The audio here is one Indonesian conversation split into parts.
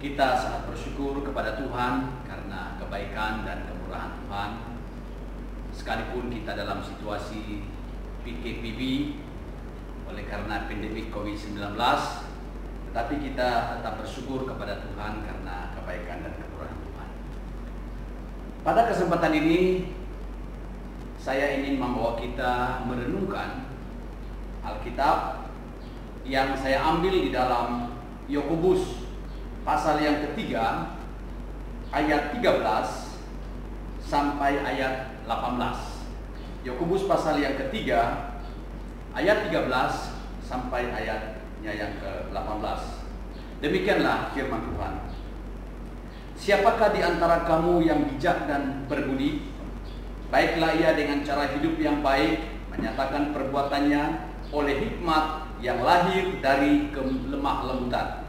Kita sangat bersyukur kepada Tuhan karena kebaikan dan kemurahan Tuhan. Sekalipun kita dalam situasi PKPB oleh karena pandemi COVID-19, tetapi kita tetap bersyukur kepada Tuhan karena kebaikan dan kemurahan Tuhan. Pada kesempatan ini, saya ingin membawa kita merenungkan Alkitab yang saya ambil di dalam Yakobus pasal yang ketiga, ayat 13 sampai ayat 18. Yakobus pasal yang ketiga, ayat 13 sampai ayatnya yang ke-18. Demikianlah firman Tuhan. Siapakah di antara kamu yang bijak dan berbudi? Baiklah ia dengan cara hidup yang baik, menyatakan perbuatannya oleh hikmat yang lahir dari kelemah lembutan.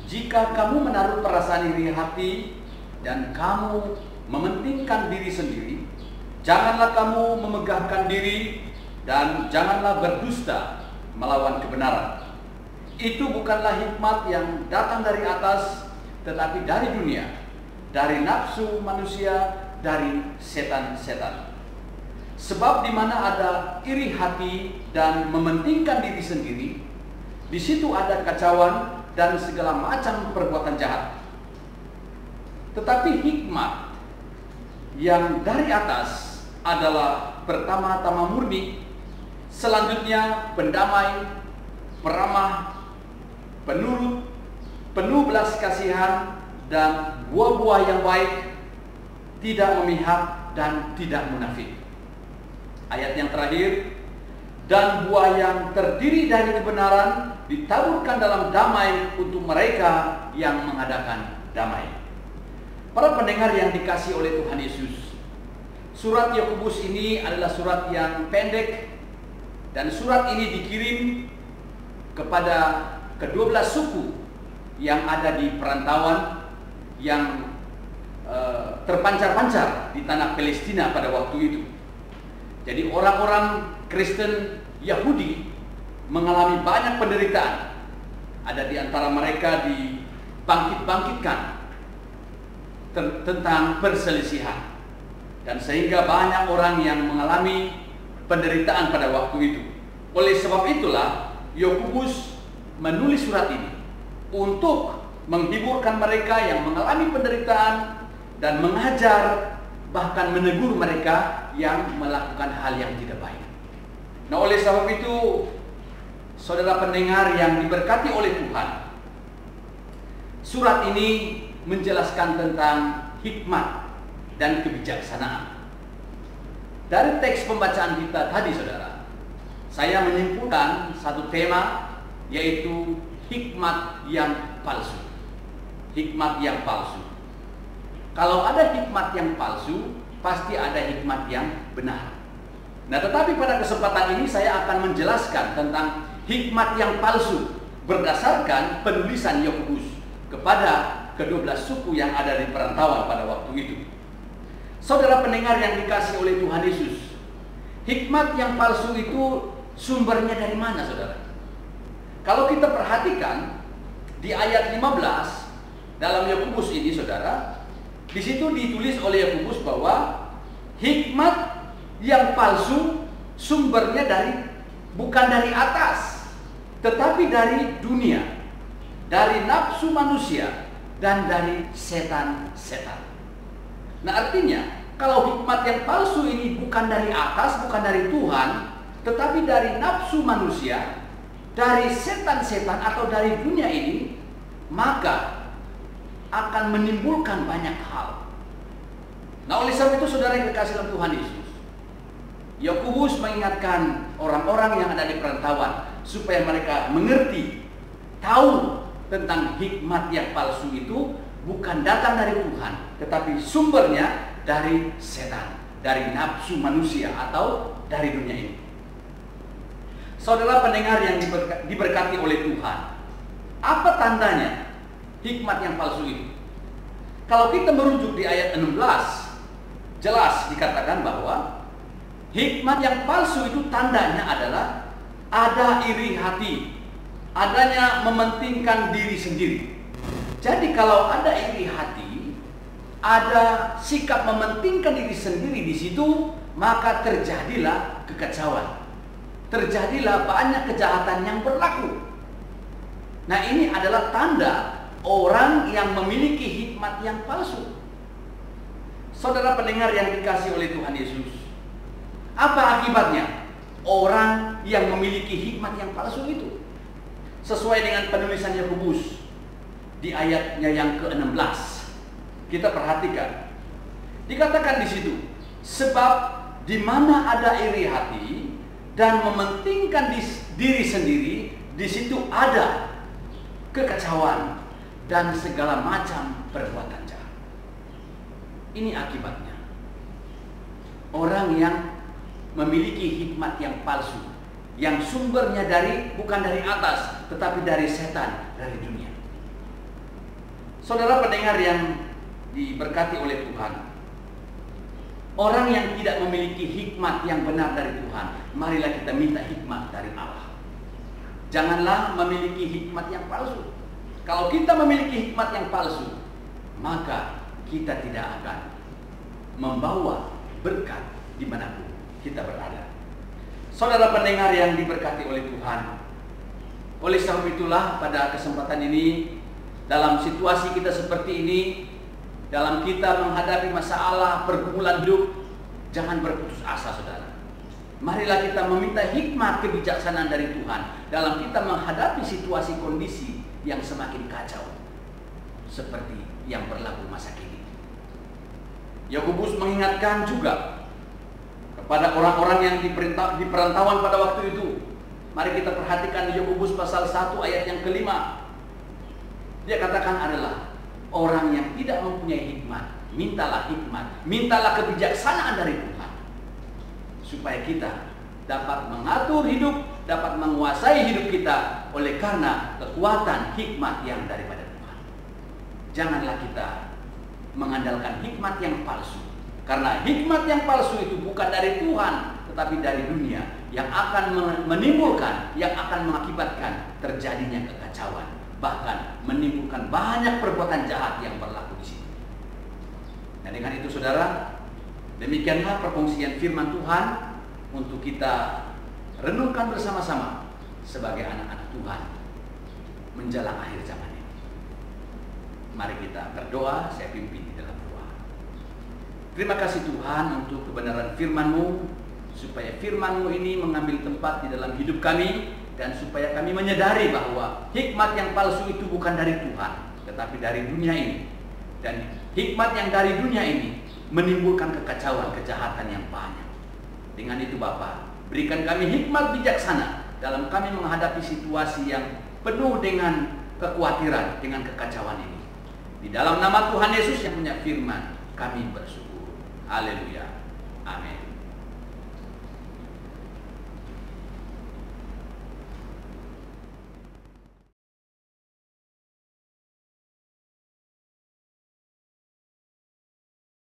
Jika kamu menaruh perasaan iri hati dan kamu mementingkan diri sendiri, janganlah kamu memegahkan diri dan janganlah berdusta melawan kebenaran. Itu bukanlah hikmat yang datang dari atas, tetapi dari dunia, dari nafsu manusia, dari setan-setan. Sebab di mana ada iri hati dan mementingkan diri sendiri, di situ ada kacauan dan segala macam perbuatan jahat. Tetapi hikmat yang dari atas adalah pertama-tama murni, selanjutnya pendamai, peramah, penurut, penuh belas kasihan, dan buah-buah yang baik, tidak memihak dan tidak munafik. Ayat yang terakhir, dan buah yang terdiri dari kebenaran ditaburkan dalam damai untuk mereka yang mengadakan damai. Para pendengar yang dikasihi oleh Tuhan Yesus, surat Yakobus ini adalah surat yang pendek, dan surat ini dikirim kepada ke-12 suku yang ada di perantauan yang terpancar-pancar di tanah Palestina pada waktu itu. Jadi orang-orang Kristen Yahudi mengalami banyak penderitaan. Ada di antara mereka dibangkit-bangkitkan tentang perselisihan. Dan sehingga banyak orang yang mengalami penderitaan pada waktu itu. Oleh sebab itulah Yakobus menulis surat ini untuk menghiburkan mereka yang mengalami penderitaan dan mengajar, bahkan menegur mereka yang melakukan hal yang tidak baik. Nah, oleh sebab itu, saudara pendengar yang diberkati oleh Tuhan, surat ini menjelaskan tentang hikmat dan kebijaksanaan. Dari teks pembacaan kita tadi, saudara, saya menyimpulkan satu tema, yaitu hikmat yang palsu. Hikmat yang palsu. Kalau ada hikmat yang palsu, pasti ada hikmat yang benar. Nah, tetapi pada kesempatan ini saya akan menjelaskan tentang hikmat yang palsu berdasarkan penulisan Yakobus kepada ke-12 suku yang ada di perantauan pada waktu itu. Saudara pendengar yang dikasihi oleh Tuhan Yesus, hikmat yang palsu itu sumbernya dari mana, saudara? Kalau kita perhatikan di ayat 15 dalam Yakobus ini, saudara, di situ ditulis oleh Yakobus bahwa hikmat yang palsu sumbernya bukan dari atas, tetapi dari dunia, dari nafsu manusia, dan dari setan-setan. Nah, artinya kalau hikmat yang palsu ini bukan dari atas, bukan dari Tuhan, tetapi dari nafsu manusia, dari setan-setan atau dari dunia ini, maka akan menimbulkan banyak hal. Nah, oleh sebab itu, saudara yang dikasihi dalam Tuhan Yesus, Yakobus mengingatkan orang-orang yang ada di perantauan supaya mereka mengerti, tahu tentang hikmat yang palsu itu bukan datang dari Tuhan, tetapi sumbernya dari setan, dari nafsu manusia atau dari dunia ini. Saudara pendengar yang diberkati oleh Tuhan, apa tandanya hikmat yang palsu itu? Kalau kita merujuk di ayat 16, jelas dikatakan bahwa hikmat yang palsu itu tandanya adalah ada iri hati, adanya mementingkan diri sendiri. Jadi kalau ada iri hati, ada sikap mementingkan diri sendiri di situ, maka terjadilah kekacauan. Terjadilah banyak kejahatan yang berlaku. Nah, ini adalah tanda orang yang memiliki hikmat yang palsu. Saudara pendengar yang dikasihi oleh Tuhan Yesus, apa akibatnya orang yang memiliki hikmat yang palsu itu? Sesuai dengan penulisan Yakobus di ayatnya yang ke-16, kita perhatikan. Dikatakan di situ, sebab di mana ada iri hati dan mementingkan diri sendiri, di situ ada kekacauan dan segala macam perbuatan jahat. Ini akibatnya. Orang yang memiliki hikmat yang palsu, yang sumbernya bukan dari atas, tetapi dari setan, dari dunia. Saudara pendengar yang diberkati oleh Tuhan, orang yang tidak memiliki hikmat yang benar dari Tuhan, marilah kita minta hikmat dari Allah. Janganlah memiliki hikmat yang palsu. Kalau kita memiliki hikmat yang palsu, maka kita tidak akan membawa berkat dimanapun kita berada. Saudara pendengar yang diberkati oleh Tuhan, oleh sebab itulah pada kesempatan ini, dalam situasi kita seperti ini, dalam kita menghadapi masalah pergumulan hidup, jangan berputus asa, saudara. Marilah kita meminta hikmat kebijaksanaan dari Tuhan dalam kita menghadapi situasi kondisi yang semakin kacau seperti yang berlaku masa kini. Yakobus mengingatkan juga kepada orang-orang yang di perantauan pada waktu itu. Mari kita perhatikan Yakobus pasal 1 ayat yang ke-5. Dia katakan adalah orang yang tidak mempunyai hikmat, mintalah hikmat, mintalah kebijaksanaan dari Tuhan, supaya kita dapat mengatur hidup, dapat menguasai hidup kita oleh karena kekuatan hikmat yang daripada Tuhan. Janganlah kita mengandalkan hikmat yang palsu, karena hikmat yang palsu itu bukan dari Tuhan, tetapi dari dunia, yang akan menimbulkan, yang akan mengakibatkan terjadinya kekacauan, bahkan menimbulkan banyak perbuatan jahat yang berlaku di situ. Nah, dengan itu saudara, demikianlah perkongsian firman Tuhan untuk kita renungkan bersama-sama sebagai anak-anak Tuhan menjelang akhir zaman ini. Mari kita berdoa, saya pimpin di dalam doa. Terima kasih Tuhan untuk kebenaran firman-Mu, supaya firman-Mu ini mengambil tempat di dalam hidup kami, dan supaya kami menyadari bahwa hikmat yang palsu itu bukan dari Tuhan, tetapi dari dunia ini. Dan hikmat yang dari dunia ini menimbulkan kekacauan, kejahatan yang banyak. Dengan itu Bapa, berikan kami hikmat bijaksana dalam kami menghadapi situasi yang penuh dengan kekhawatiran, dengan kekacauan ini. Di dalam nama Tuhan Yesus yang punya firman, kami bersyukur. Haleluya. Amin.